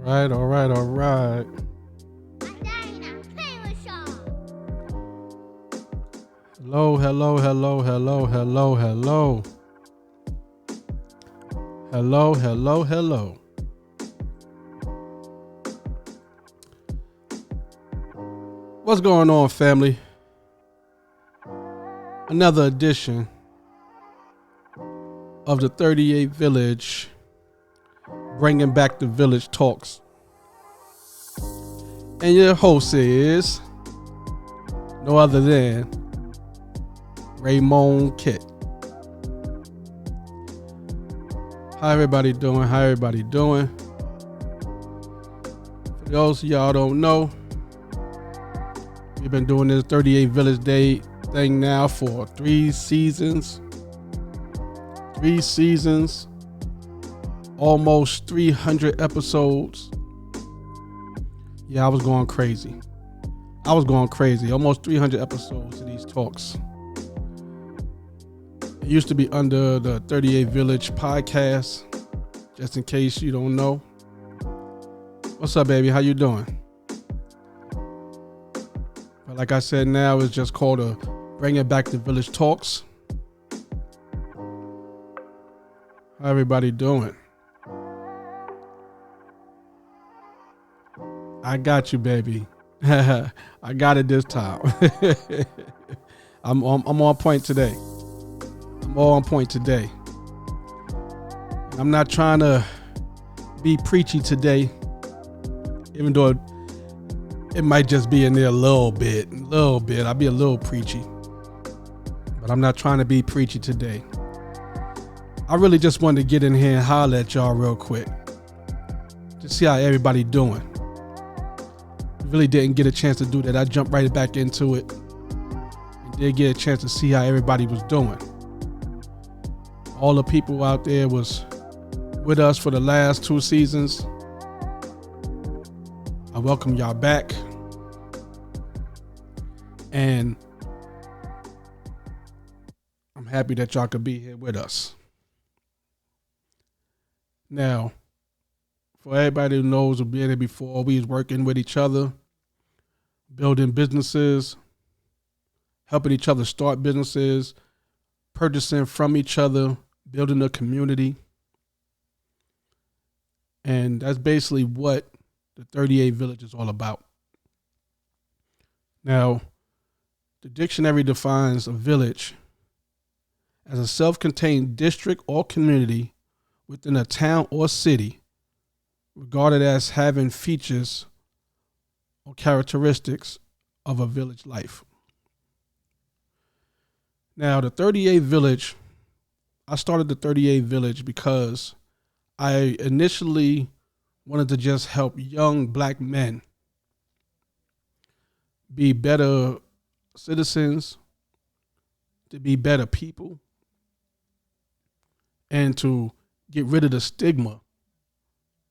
All right, all right. Hello, hello, hello, hello, hello, hello. Hello, hello, hello. What's going on, family? Another edition of the 38 Village, bringing back the Village Talks. And your host is no other than Raymond Kit. How everybody doing? How everybody doing? For those of y'all don't know, we've been doing this 38 Village Day thing now for 3 seasons. 3 seasons, almost 300 episodes. Yeah, I was going crazy. Almost 300 episodes of these talks. It used to be under the 38 Village podcast, just in case you don't know. What's up, baby? How you doing? But like I said, now it's just called a Bringing Back the Village Talks. How everybody doing? I got you, baby. I got it this time. I'm on point today. I'm all on point today. I'm not trying to be preachy today, even though it might just be in there a little bit. I'll be a little preachy, but I'm not trying to be preachy today. I really just wanted to get in here and holler at y'all real quick to see how everybody doing. Really didn't get a chance to do that. I jumped right back into it and did get a chance to see how everybody was doing. All the people out there was with us for the last 2 seasons. I welcome y'all back. And I'm happy that y'all could be here with us. Now, for everybody who knows who been here before, we was working with each other, building businesses, helping each other start businesses, purchasing from each other, building a community. And that's basically what the 38 Village is all about. Now, the dictionary defines a village as a self-contained district or community within a town or city, regarded as having features or characteristics of a village life. Now, the 38 Village, I started the 38 Village because I initially wanted to just help young black men be better citizens, to be better people, and to get rid of the stigma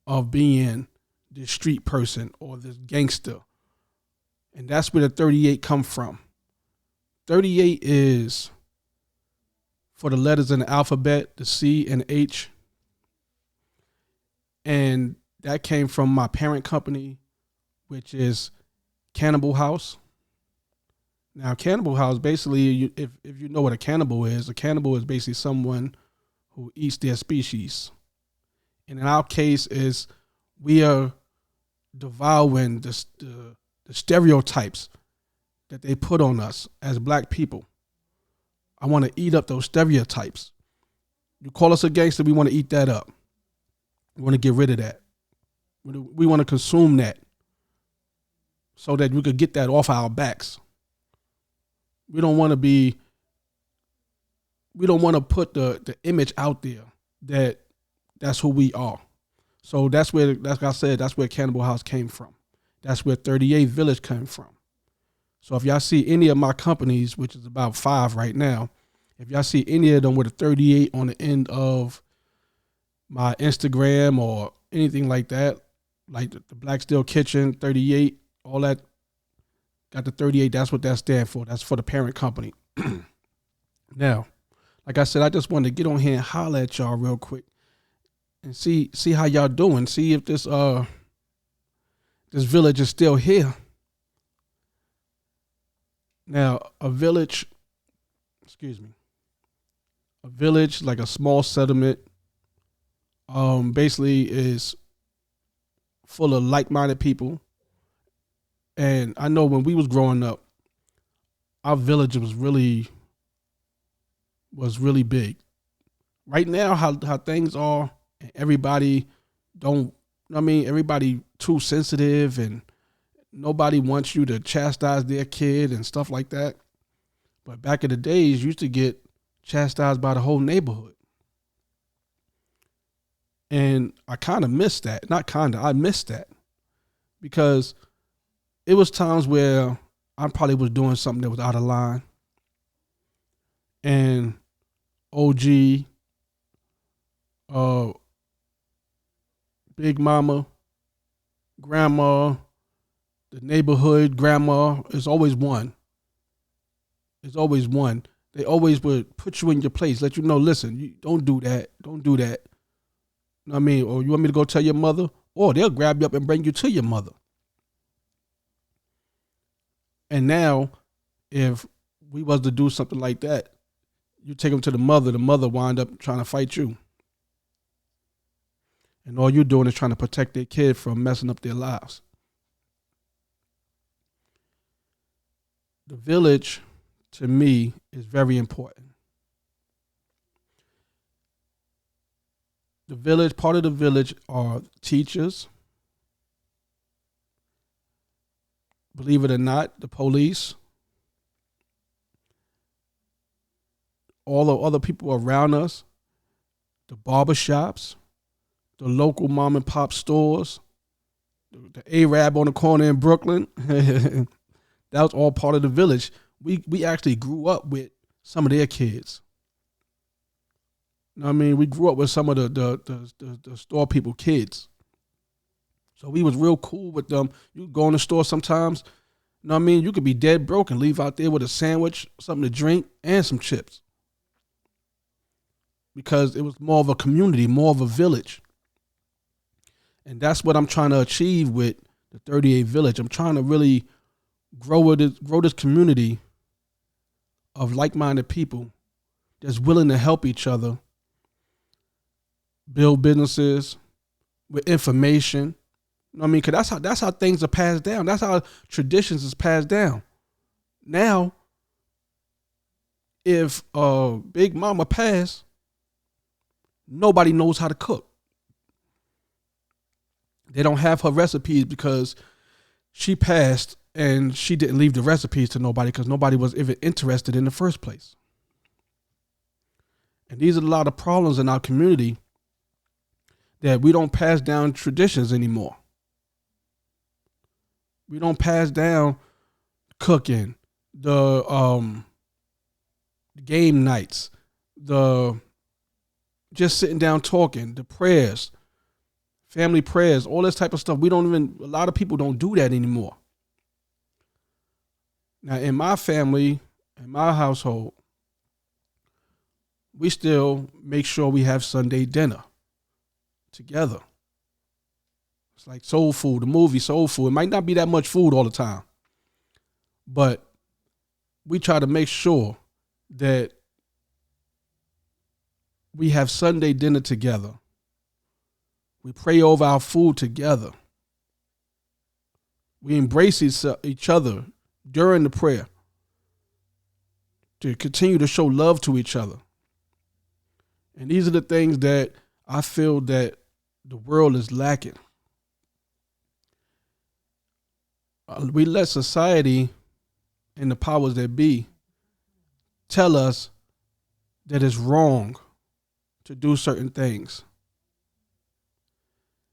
of being this street person or this gangster. And that's where the 38 come from. 38 is for the letters in the alphabet, the C and H. And that came from my parent company, which is Cannibal House. Now, Cannibal House, basically, if you know what a cannibal is basically someone who eats their species. And in our case is we are devouring the stereotypes that they put on us as black people. I want to eat up those stereotypes. You call us a gangster, we want to eat that up. We want to get rid of that. We want to consume that so that we could get that off our backs. We don't want to put the image out there that that's who we are. So that's where, like I said, that's where Cannibal House came from. That's where 38 Village came from. So if y'all see any of my companies, which is about 5 right now, if y'all see any of them with a 38 on the end of my Instagram or anything like that, like the Black Steel Kitchen, 38, all that, got the 38, that's what that stands for. That's for the parent company. Now, like I said, I just wanted to get on here and holler at y'all real quick and see how y'all doing. See if this this village is still here. Now, a village like a small settlement, basically is full of like-minded people. And I know when we was growing up, our village was really big. Right now, how things are, and everybody everybody too sensitive, and nobody wants you to chastise their kid and stuff like that. But back in the days, you used to get chastised by the whole neighborhood. And I kind of missed that. I missed that. Because it was times where I probably was doing something that was out of line. And OG, Big Mama, Grandma, the neighborhood grandma, is always one. It's always one. They always would put you in your place, let you know, listen, you don't do that. Don't do that. You know what I mean? Or you want me to go tell your mother? Or they'll grab you up and bring you to your mother. And now, if we was to do something like that, you take them to the mother wind up trying to fight you. And all you're doing is trying to protect their kid from messing up their lives. The village, to me, is very important. The village, part of the village are teachers, believe it or not, the police, all the other people around us, the barbershops, the local mom and pop stores, the Arab on the corner in Brooklyn. That was all part of the village. We actually grew up with some of their kids. You know what I mean? We grew up with some of the store people kids. So we was real cool with them. You go in the store sometimes, you know what I mean? You could be dead broke and leave out there with a sandwich, something to drink, and some chips. Because it was more of a community, more of a village. And that's what I'm trying to achieve with the 38 Village. I'm trying to really grow this community of like-minded people that's willing to help each other build businesses with information. You know what I mean? Because that's how things are passed down. That's how traditions is passed down. Now, if Big Mama passed, nobody knows how to cook. They don't have her recipes because she passed and she didn't leave the recipes to nobody because nobody was even interested in the first place. And these are a lot of problems in our community, that we don't pass down traditions anymore. We don't pass down cooking, the game nights, the just sitting down talking, the prayers, family prayers, all this type of stuff. A lot of people don't do that anymore. Now, in my family, in my household, we still make sure we have Sunday dinner together. It's like Soul Food, the movie Soul Food. It might not be that much food all the time, but we try to make sure that we have Sunday dinner together. We pray over our food together. We embrace each other during the prayer to continue to show love to each other. And these are the things that I feel that the world is lacking. We let society and the powers that be tell us that it's wrong to do certain things.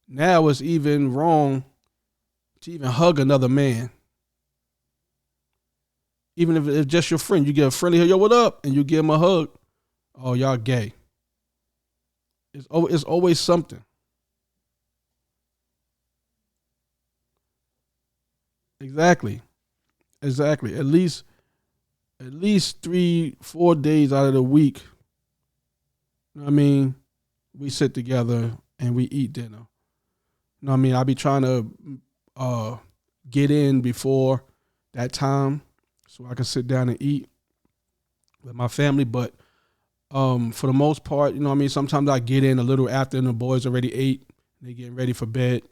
Now it's even wrong to even hug another man. Even if it's just your friend, you get a friendly, yo, what up? And you give him a hug. Oh, y'all gay. It's always something. Exactly. At least 3-4 days out of the week, you know what I mean, we sit together and we eat dinner. You know what I mean? I be trying to get in before that time so I can sit down and eat with my family. But for the most part, you know what I mean, sometimes I get in a little after and the boys already ate. They getting ready for bed.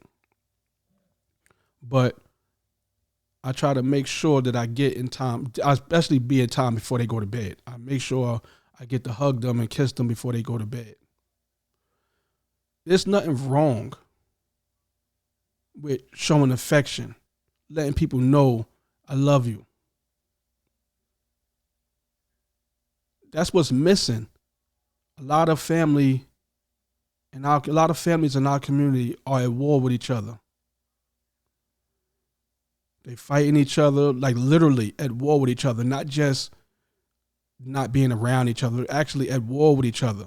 But I try to make sure that I get in time, I especially be in time before they go to bed. I make sure I get to hug them and kiss them before they go to bed. There's nothing wrong with showing affection, letting people know I love you. That's what's missing. A lot of families in our community are at war with each other. They fighting each other, like literally at war with each other, not just not being around each other, actually at war with each other.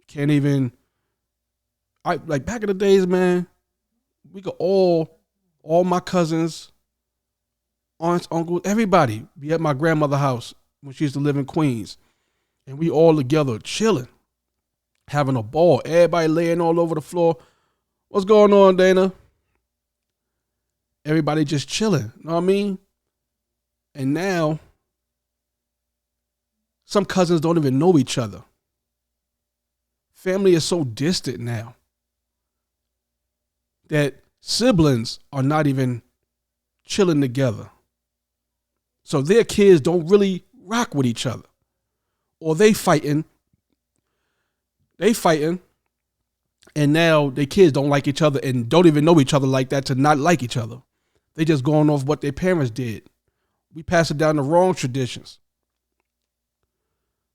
Can't even, like back in the days, man, we could all my cousins, aunts, uncles, everybody be at my grandmother's house when she used to live in Queens. And we all together chilling, having a ball. Everybody laying all over the floor. What's going on, Dana? Everybody just chilling. You know what I mean? And now, some cousins don't even know each other. Family is so distant now that siblings are not even chilling together. So their kids don't really rock with each other. Or they fighting, and now their kids don't like each other and don't even know each other like that to not like each other. They just going off what their parents did. We pass it down the wrong traditions.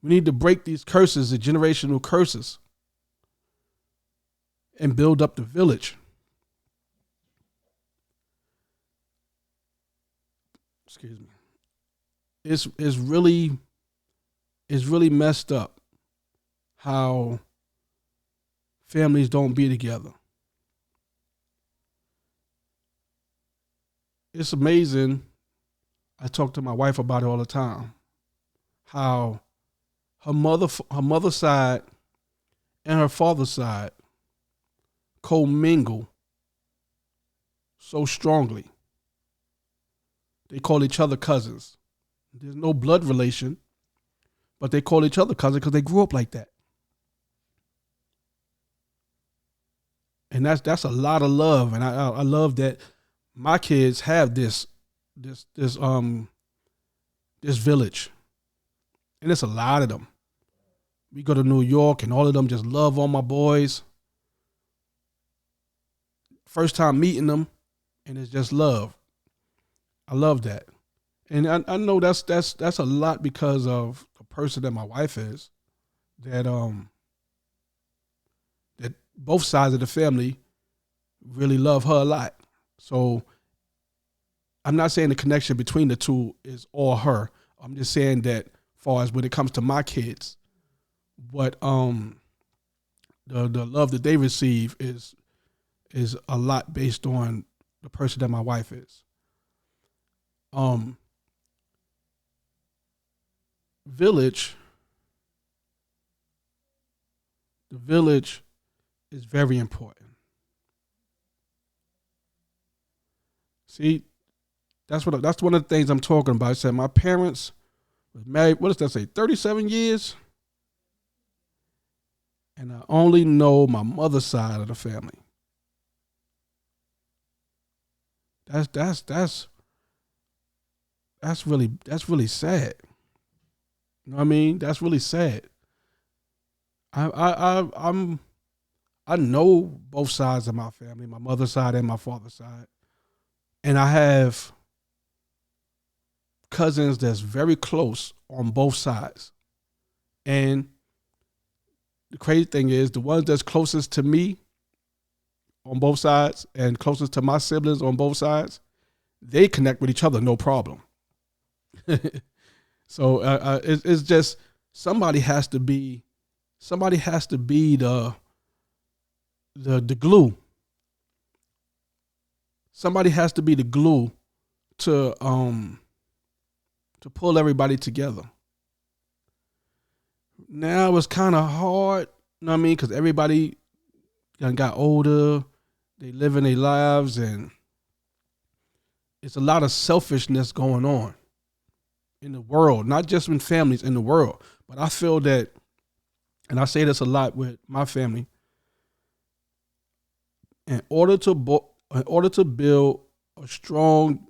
We need to break these curses, the generational curses, and build up the village. Excuse me. It's really messed up how families don't be together. It's amazing. I talk to my wife about it all the time. How her mother's side and her father's side commingle so strongly. They call each other cousins. There's no blood relation, but they call each other cousins because they grew up like that. And that's a lot of love, and I love that my kids have this village, and it's a lot of them. We go to New York, and all of them just love on my boys. First time meeting them, and it's just love. I love that, and I know that's a lot because of the person that my wife is. That that both sides of the family really love her a lot. So I'm not saying the connection between the two is all her. I'm just saying that far as when it comes to my kids, what the love that they receive is a lot based on the person that my wife is. The village is very important. See, that's one of the things I'm talking about. I said my parents was married, what does that say, 37 years? And I only know my mother's side of the family. That's really sad. You know what I mean? That's really sad. I know both sides of my family, my mother's side and my father's side. And I have cousins that's very close on both sides. And the crazy thing is the ones that's closest to me on both sides and closest to my siblings on both sides, they connect with each other, no problem. So it's just somebody has to be the glue. Somebody has to be the glue to pull everybody together. Now it's kind of hard, you know what I mean? Because everybody got older. they living their lives, and it's a lot of selfishness going on in the world, not just in families, in the world. But I feel that, and I say this a lot with my family, in order to build a strong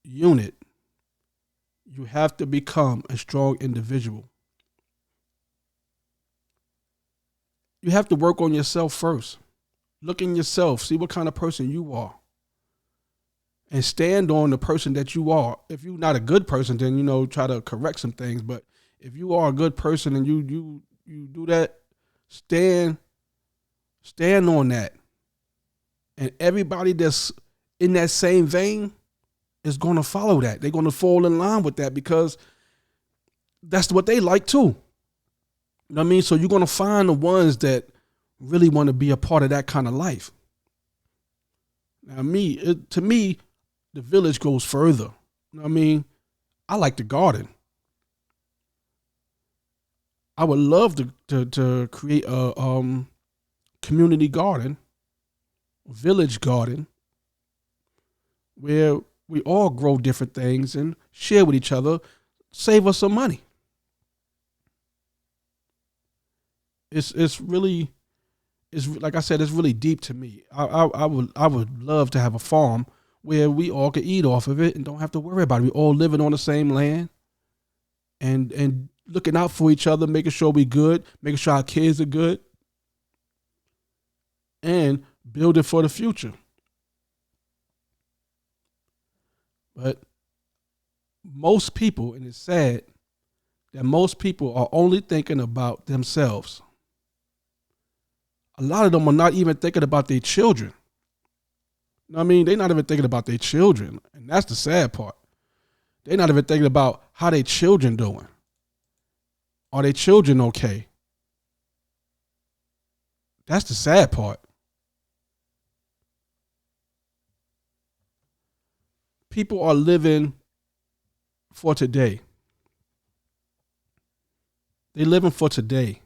unit, you have to become a strong individual. You have to work on yourself first. Look in yourself, see what kind of person you are, and stand on the person that you are. If you're not a good person, then try to correct some things. But if you are a good person and you do that, stand on that. And everybody that's in that same vein is going to follow that. They're going to fall in line with that because that's what they like too. You know what I mean? So you're going to find the ones that really want to be a part of that kind of life. Now, to me, the village goes further. You know what I mean? I like the garden. I would love to create a community garden, village garden, where we all grow different things and share with each other, save us some money. It's really, like I said, it's really deep to me. I would love to have a farm where we all could eat off of it and don't have to worry about it. We all living on the same land and looking out for each other, making sure we good, making sure our kids are good, and building for the future. But most people, and it's sad that most people are only thinking about themselves. A lot of them are not even thinking about their children. You know what I mean? They're not even thinking about their children. And that's the sad part. They're not even thinking about how their children doing. Are their children okay? That's the sad part. People are living for today. They're living for today.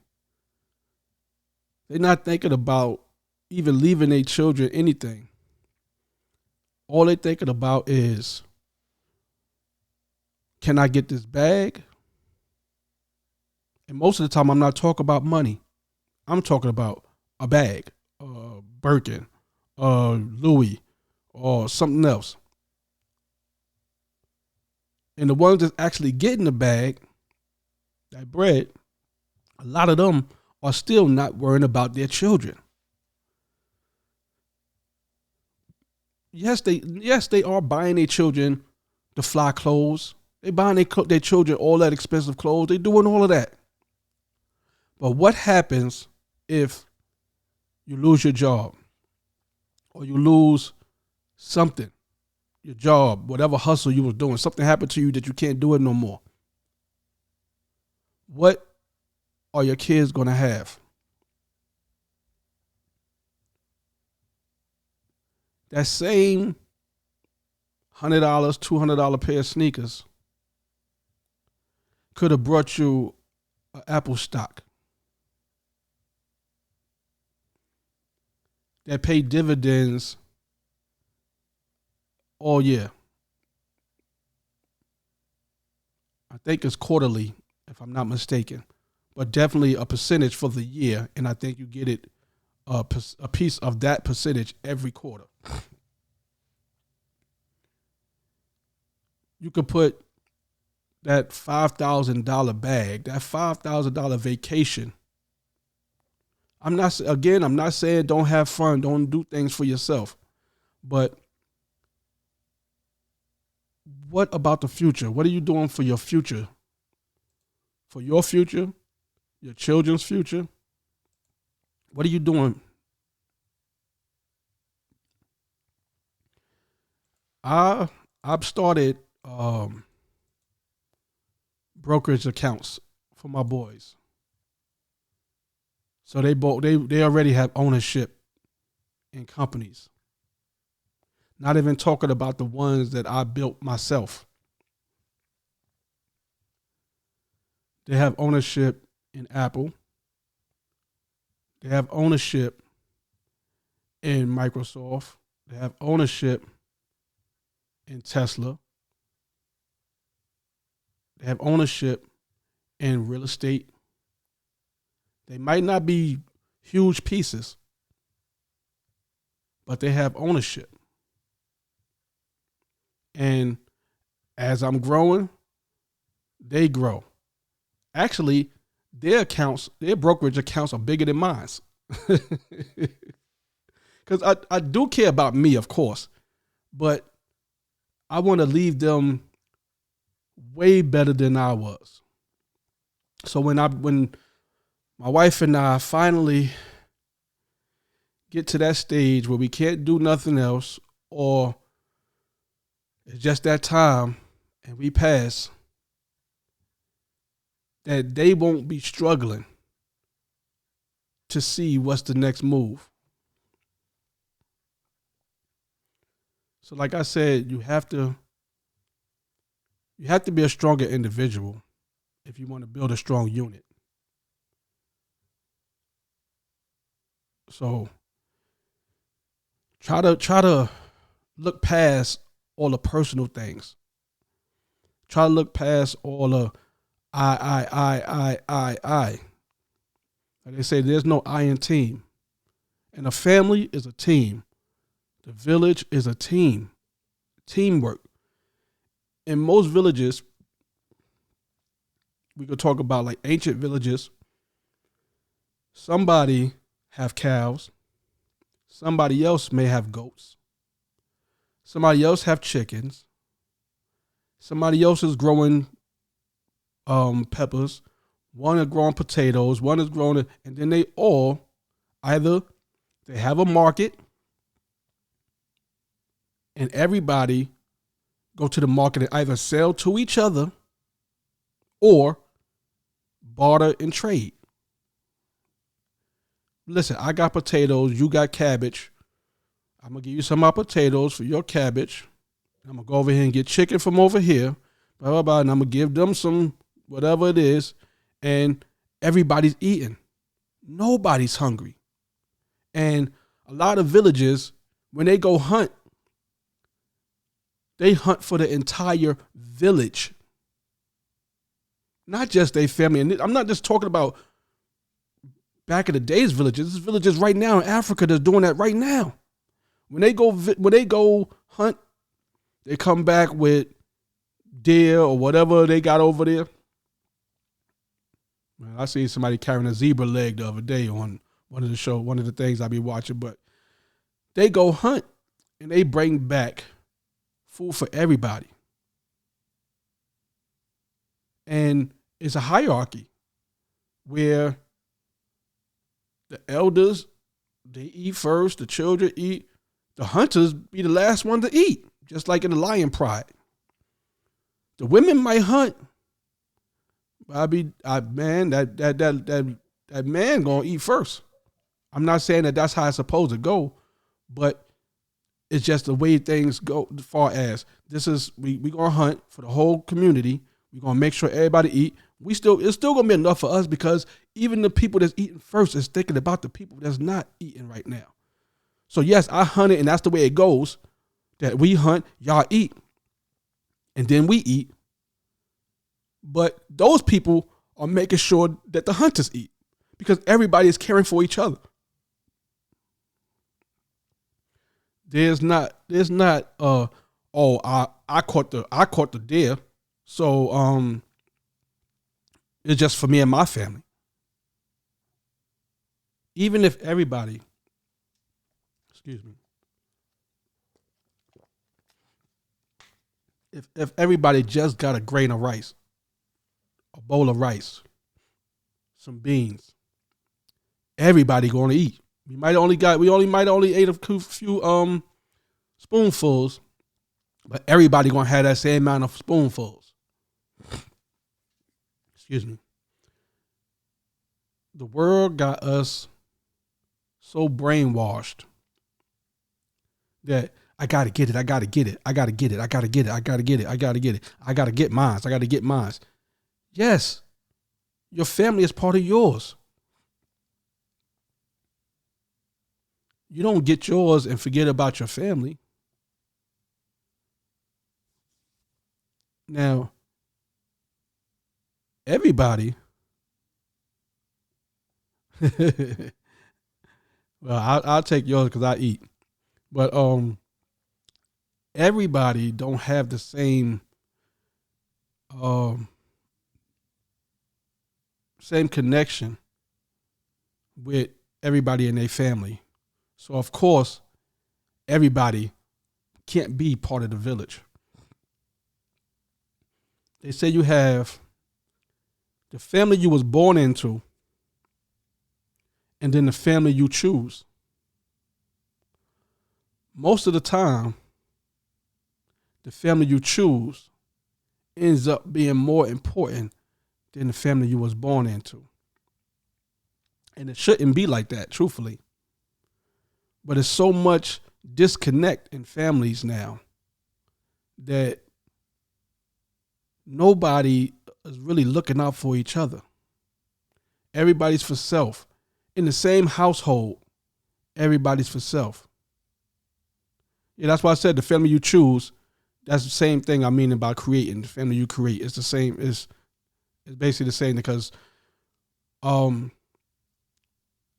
They're not thinking about even leaving their children anything. All they're thinking about is, can I get this bag? And most of the time, I'm not talking about money. I'm talking about a bag, Birkin, Louis, or something else. And the ones that's actually getting the bag, that bread, a lot of them are still not worrying about their children. Yes, they are buying their children the fly clothes. They buying their children all that expensive clothes. They doing all of that. But what happens if you lose your job or you lose something, your job, whatever hustle you was doing, something happened to you that you can't do it no more? What are your kids going to have? That same $100, $200 pair of sneakers could have brought you an Apple stock that paid dividends all year. I think it's quarterly, if I'm not mistaken, but definitely a percentage for the year. And I think you get it a piece of that percentage every quarter. You could put that $5,000 bag, that $5,000 vacation. I'm not saying don't have fun, don't do things for yourself. But what about the future? What are you doing for your future? For your future, your children's future? What are you doing? I've started brokerage accounts for my boys. So they already have ownership in companies. Not even talking about the ones that I built myself. They have ownership in Apple. They have ownership in Microsoft. They have ownership in Tesla. They have ownership in real estate. They might not be huge pieces, but they have ownership. And as I'm growing, they grow. Actually, their brokerage accounts are bigger than mine. Because I do care about me, of course, but I want to leave them way better than I was. So when my wife and I finally get to that stage where we can't do nothing else, or it's just that time and we pass, that they won't be struggling to see what's the next move. So like I said, you have to be a stronger individual if you want to build a strong unit. So try to look past all the personal things. Try to look past all the I. Like they say, there's no I in team. And a family is a team. The village is a team. Teamwork. In most villages, we could talk about like ancient villages. Somebody have cows. Somebody else may have goats. Somebody else have chickens. Somebody else is growing peppers. One is growing potatoes. One is growing, and then they all either they have a market, and everybody go to the market and either sell to each other or barter and trade. Listen, I got potatoes, you got cabbage. I'm going to give you some of my potatoes for your cabbage. I'm going to go over here and get chicken from over here, blah, blah, blah, and I'm going to give them some whatever it is, and everybody's eating. Nobody's hungry. And a lot of villages, when they go hunt, they hunt for the entire village, not just their family. And I'm not just talking about back in the days villages. There's villages right now in Africa that's doing that right now. When they go hunt, they come back with deer or whatever they got over there. I seen somebody carrying a zebra leg the other day on one of the things I be watching. But they go hunt and they bring back food for everybody. And it's a hierarchy where the elders, they eat first, the children eat, the hunters be the last one to eat, just like in the lion pride. The women might hunt, but that man gonna eat first. I'm not saying that that's how it's supposed to go, but it's just the way things go. As far as this is, we gonna hunt for the whole community. We gonna make sure everybody eat. It's still gonna be enough for us, because even the people that's eating first is thinking about the people that's not eating right now. So yes, I hunted, and that's the way it goes. That we hunt, y'all eat, and then we eat. But those people are making sure that the hunters eat, because everybody is caring for each other. There's not I caught the deer, so it's just for me and my family. Even if everybody, if everybody just got a grain of rice, a bowl of rice, some beans, everybody gonna eat. We might only ate a few spoonfuls, but everybody gonna have that same amount of spoonfuls. Excuse me. The world got us so brainwashed that I gotta get it, I gotta get it, I gotta get it, I gotta get it, I gotta get it, I gotta get it, I gotta get mine, I gotta get mine. Yes, your family is part of yours. You don't get yours and forget about your family. Now, everybody, well, I'll take yours because I eat. But everybody don't have the same um same connection with everybody in their family. So of course, everybody can't be part of the village. They say you have the family you was born into and then the family you choose. Most of the time, the family you choose ends up being more important than the family you was born into. And it shouldn't be like that, truthfully. But there's so much disconnect in families now that nobody is really looking out for each other. Everybody's for self. In the same household, everybody's for self. Yeah, that's why I said the family you choose, that's the same thing I mean about creating. The family you create is the same, it's basically the same because I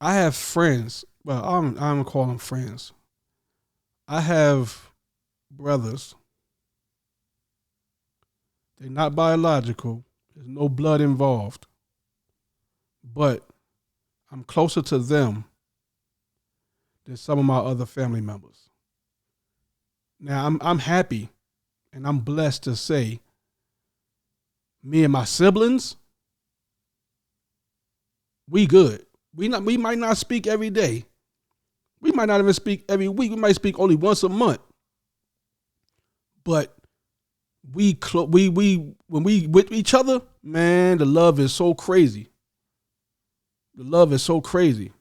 have friends. Well, I'm gonna call them friends. I have brothers. They're not biological. There's no blood involved. But I'm closer to them than some of my other family members. Now I'm happy and I'm blessed to say me and my siblings, we good. We might not speak every day. We might not even speak every week. We might speak only once a month. But when we with each other, man, the love is so crazy. The love is so crazy.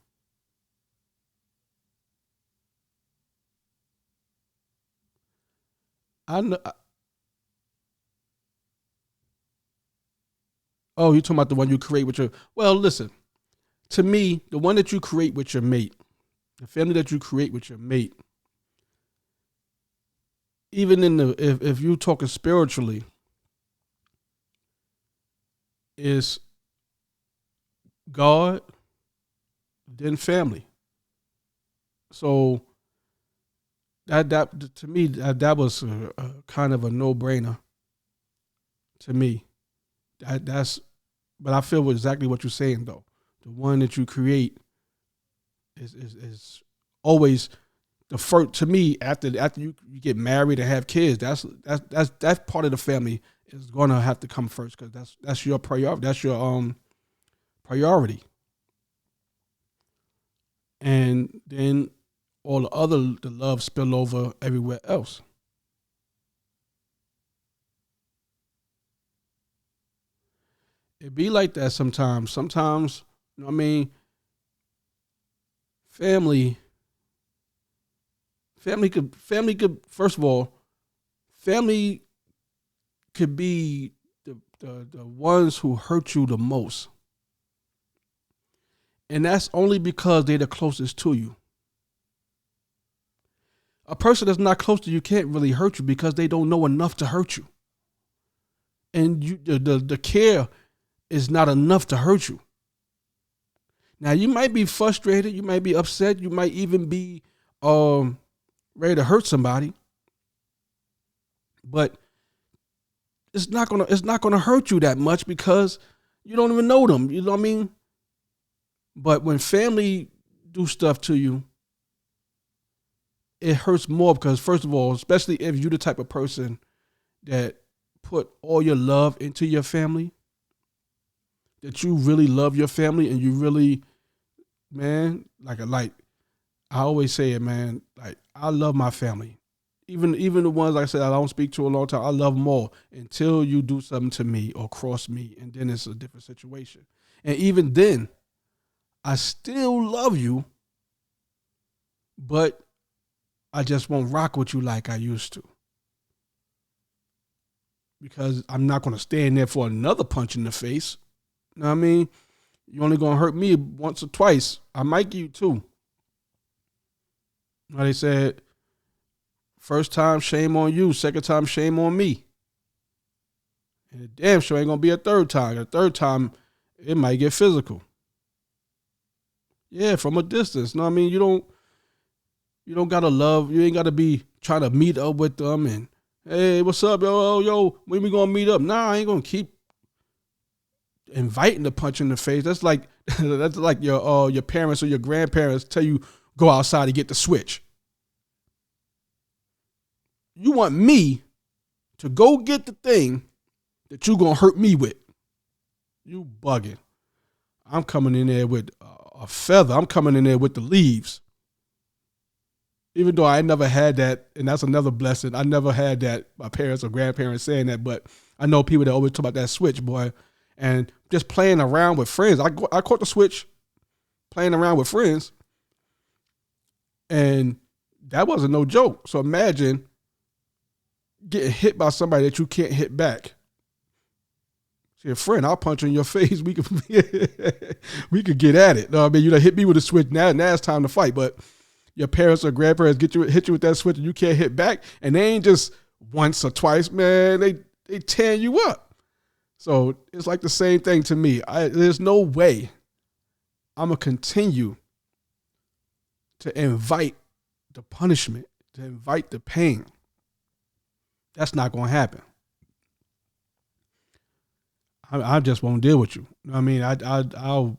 I know. Oh, you talking about the one you create with your? Well, listen. To me, the one that you create with your mate, the family that you create with your mate, even in the if you talking spiritually, is God, then family. So that to me that was a kind of a no brainer to me. That's but I feel exactly what you're saying though. The one that you create is always the first to me after you get married and have kids. That's part of the family is gonna have to come first because that's your priority. That's your priority, and then all the love spill over everywhere else. It be like that sometimes. Sometimes, you know what I mean, family, family could first of all, family could be the ones who hurt you the most. And that's only because they're the closest to you. A person that's not close to you can't really hurt you because they don't know enough to hurt you. And the care is not enough to hurt you. Now you might be frustrated, you might be upset, you might even be ready to hurt somebody, but it's not gonna hurt you that much because you don't even know them. You know what I mean? But when family do stuff to you, it hurts more because first of all, especially if you're the type of person that put all your love into your family, that you really love your family and you really, man, like I always say it, man, like I love my family. Even the ones like I said I don't speak to a long time, I love them all until you do something to me or cross me, and then it's a different situation. And even then, I still love you, but I just won't rock with you like I used to. Because I'm not gonna stand there for another punch in the face. You know what I mean? You're only gonna hurt me once or twice. I might give you two. They said, first time, shame on you. Second time, shame on me. And it damn sure ain't going to be a third time. A third time, it might get physical. Yeah, from a distance. No, I mean, you don't got to love. You ain't got to be trying to meet up with them and, hey, what's up, yo, when we going to meet up? Nah, I ain't going to keep inviting the punch in the face. That's like your parents or your grandparents tell you go outside to get the switch. You want me to go get the thing that you gonna hurt me with. You bugging. I'm coming in there with a feather. I'm coming in there with the leaves. Even though I never had that, and that's another blessing. I never had that, my parents or grandparents saying that, but I know people that always talk about that switch, boy. And just playing around with friends. I caught the switch playing around with friends. And that wasn't no joke. So imagine getting hit by somebody that you can't hit back. See, a friend, I'll punch you in your face. We could get at it. No, I mean, you hit me with a switch. Now it's time to fight. But your parents or grandparents hit you with that switch and you can't hit back. And they ain't just once or twice, man. They tearing you up. So it's like the same thing to me. There's no way I'm going to continue to invite the punishment, to invite the pain. That's not going to happen. I just won't deal with you. I mean, I'll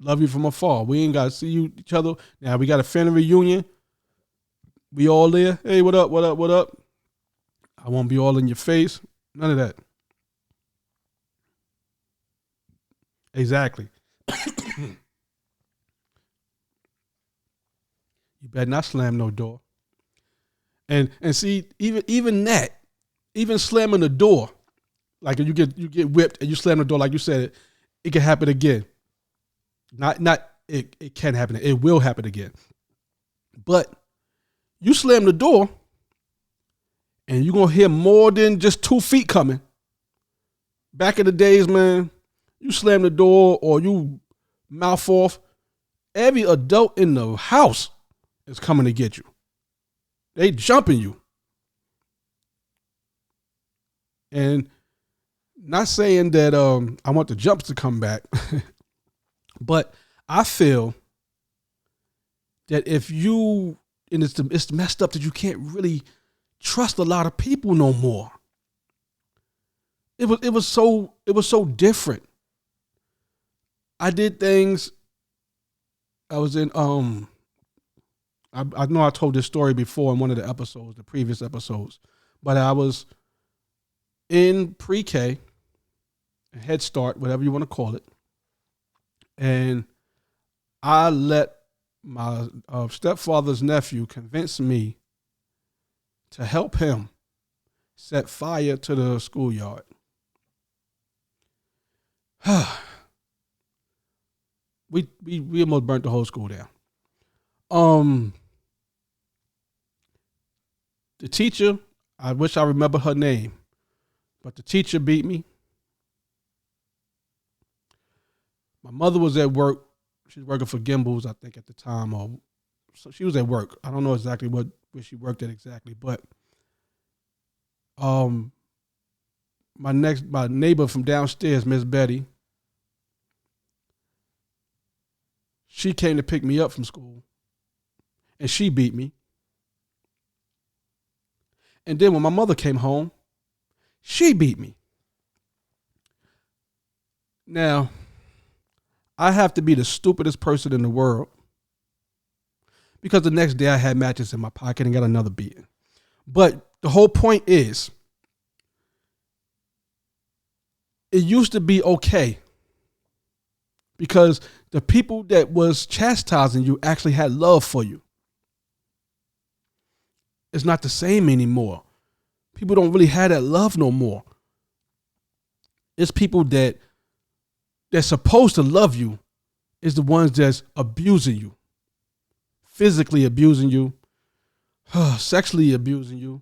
love you from afar. We ain't got to see each other. Now, we got a family reunion. We all there. Hey, what up, what up, what up? I won't be all in your face. None of that. Exactly. You better not slam no door. And see, even that, even slamming the door, like you get whipped and you slam the door, like you said, it can happen again. It can happen. It will happen again. But you slam the door and you're going to hear more than just 2 feet coming. Back in the days, man, you slam the door or you mouth off, every adult in the house is coming to get you. They jumping you. And not saying that I want the jumps to come back, but I feel that if you, and it's messed up that you can't really trust a lot of people no more. It was so different. I did things. I was in I know I told this story before in one of the episodes, the previous episodes, but I was in pre-K, Head Start, whatever you want to call it, and I let my stepfather's nephew convince me to help him set fire to the schoolyard. We almost burnt the whole school down. The teacher, I wish I remember her name, but the teacher beat me. My mother was at work. She was working for Gimbals, I think, at the time. So she was at work. I don't know exactly where she worked at exactly, but my neighbor from downstairs, Miss Betty, she came to pick me up from school, and she beat me. And then when my mother came home, she beat me. Now, I have to be the stupidest person in the world because the next day I had matches in my pocket and got another beating. But the whole point is, it used to be okay because the people that was chastising you actually had love for you. It's not the same anymore. People don't really have that love no more. It's people that's supposed to love you is the ones that's abusing you, physically abusing you, sexually abusing you.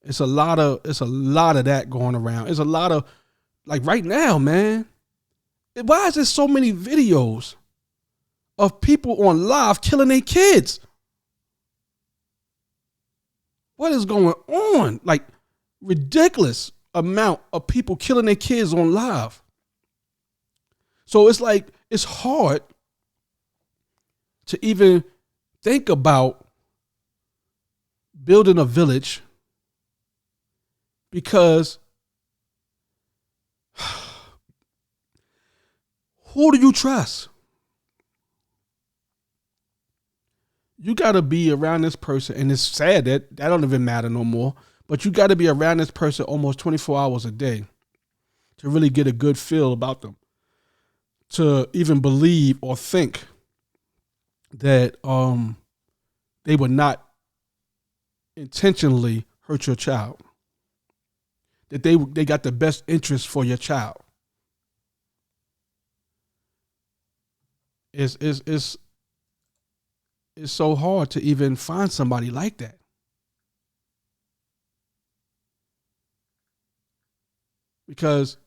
It's a lot of that going around. It's a lot of, like right now, man. Why is there so many videos of people on live killing their kids? What is going on? Like, ridiculous amount of people killing their kids on live. So it's like, it's hard to even think about building a village because who do you trust? You got to be around this person, and it's sad that don't even matter no more, but you got to be around this person almost 24 hours a day to really get a good feel about them, to even believe or think that they would not intentionally hurt your child, that they got the best interest for your child. It's so hard to even find somebody like that. Because,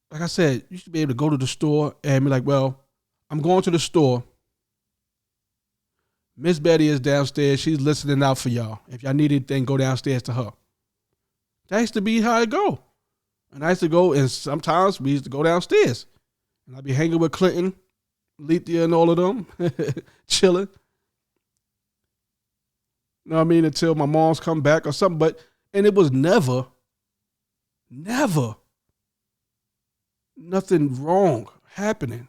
like I said, you should be able to go to the store and be like, well, I'm going to the store. Miss Betty is downstairs. She's listening out for y'all. If y'all need anything, go downstairs to her. That used to be how it go. And I used to go, and sometimes we used to go downstairs. And I'd be hanging with Clinton, Lethea, and all of them, chilling. You know what I mean? Until my mom's come back or something. And it was never nothing wrong happening.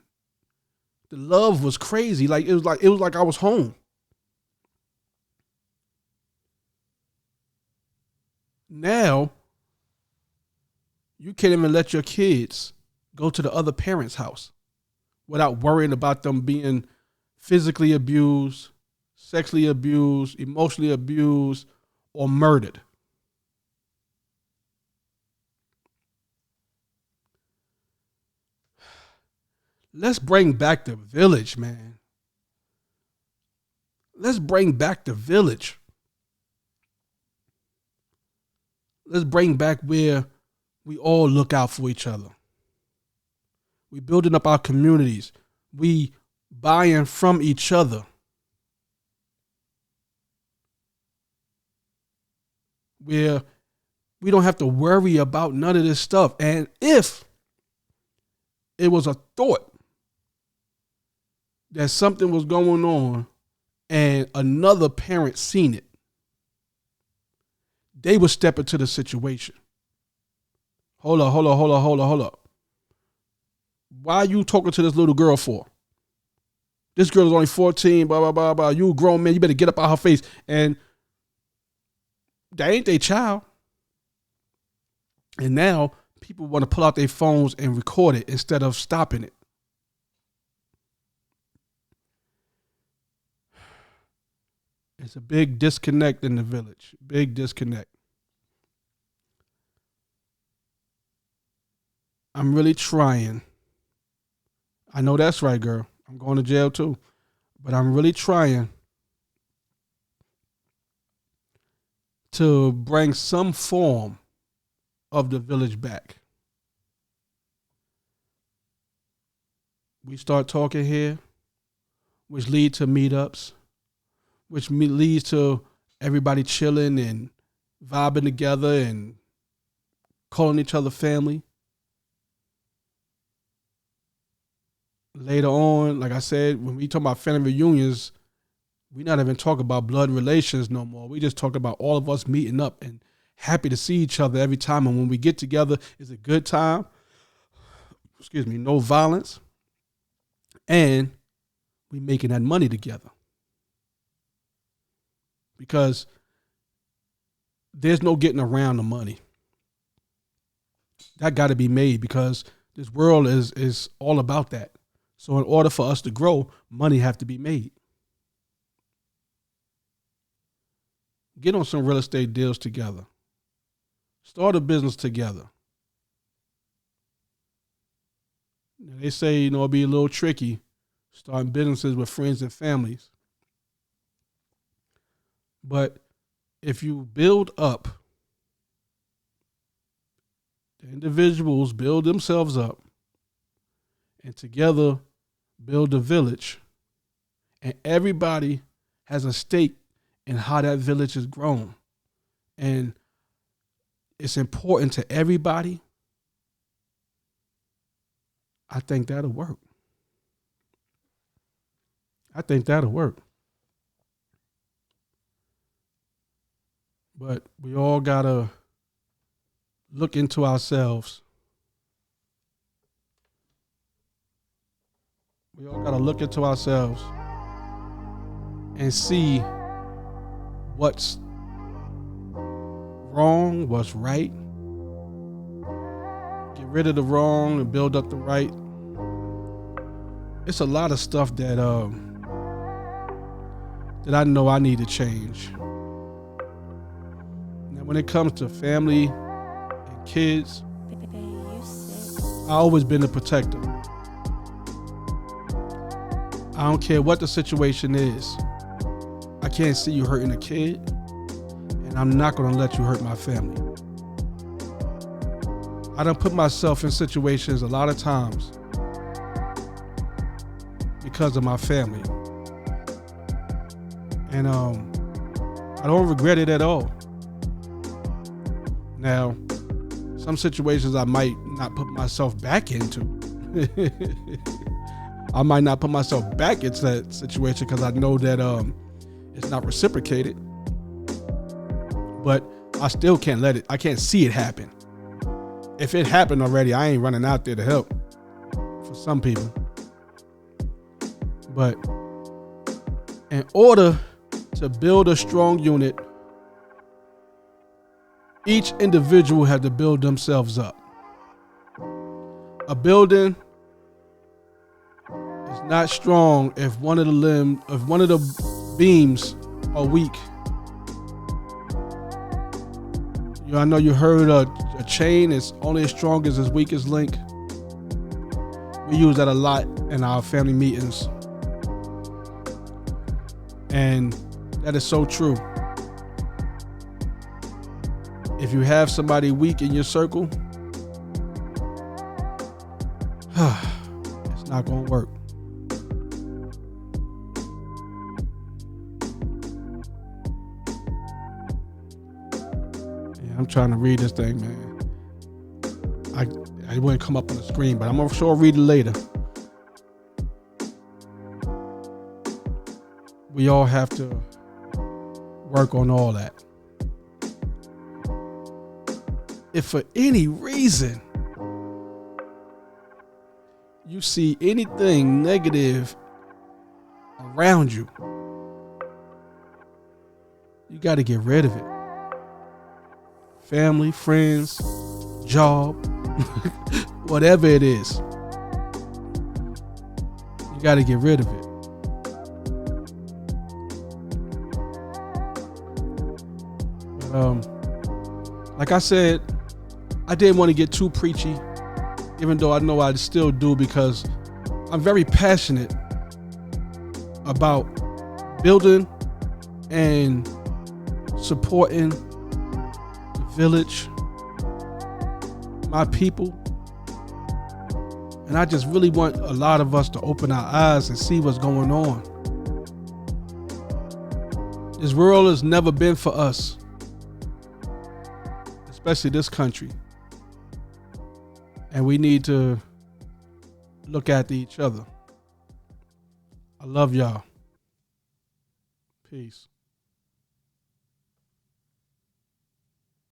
The love was crazy. It was like I was home. Now, you can't even let your kids go to the other parent's house without worrying about them being physically abused, sexually abused, emotionally abused, or murdered. Let's bring back the village, man. Let's bring back the village. Let's bring back where we all look out for each other. We building up our communities. We buying from each other. Where we don't have to worry about none of this stuff. And if it was a thought that something was going on and another parent seen it, they would step into the situation. Hold up. Why are you talking to this little girl for? This girl is only 14, blah, blah, blah, blah. You a grown man, you better get up out her face. And that ain't their child. And now people want to pull out their phones and record it instead of stopping it. It's a big disconnect in the village. Big disconnect. I'm really trying. I know that's right, girl. I'm going to jail too. But I'm really trying to bring some form of the village back. We start talking here, which lead to meetups, which leads to everybody chilling and vibing together and calling each other family. Later on, like I said, when we talk about family reunions, we not even talk about blood relations no more. We just talk about all of us meeting up and happy to see each other every time. And when we get together, it's a good time. Excuse me, no violence. And we making that money together. Because there's no getting around the money. That got to be made because this world is all about that. So in order for us to grow, money have to be made. Get on some real estate deals together. Start a business together. Now, they say, it'll be a little tricky starting businesses with friends and families. But if you build up, the individuals build themselves up, and together build a village, and everybody has a stake and how that village has grown. And it's important to everybody. I think that'll work. I think that'll work. But we all gotta look into ourselves. We all gotta look into ourselves and see what's wrong, what's right. Get rid of the wrong and build up the right. It's a lot of stuff that I know I need to change. Now, when it comes to family and kids, I've always been a protector. I don't care what the situation is. I can't see you hurting a kid, and I'm not going to let you hurt my family. I done put myself in situations a lot of times because of my family. And I don't regret it at all. Now, some situations I might not put myself back into. I might not put myself back into that situation because I know that it's not reciprocated. But I still can't let it. I can't see it happen. If it happened already, I ain't running out there to help. For some people. But in order to build a strong unit, each individual had to build themselves up. A building is not strong if one of the beams are weak. I know you heard a chain is only as strong as its weakest link. We use that a lot in our family meetings. And that is so true. If you have somebody weak in your circle, it's not going to work. Yeah, I'm trying to read this thing, man. I wouldn't come up on the screen, but I'm going to sure read it later. We all have to work on all that. If for any reason you see anything negative around you, you got to get rid of it. Family, friends, job, whatever it is, you got to get rid of it. Like I said, I didn't want to get too preachy, even though I know I still do, because I'm very passionate about building and supporting the village, my people. And I just really want a lot of us to open our eyes and see what's going on. This world has never been for us, especially this country. And we need to look after each other. I love y'all. Peace.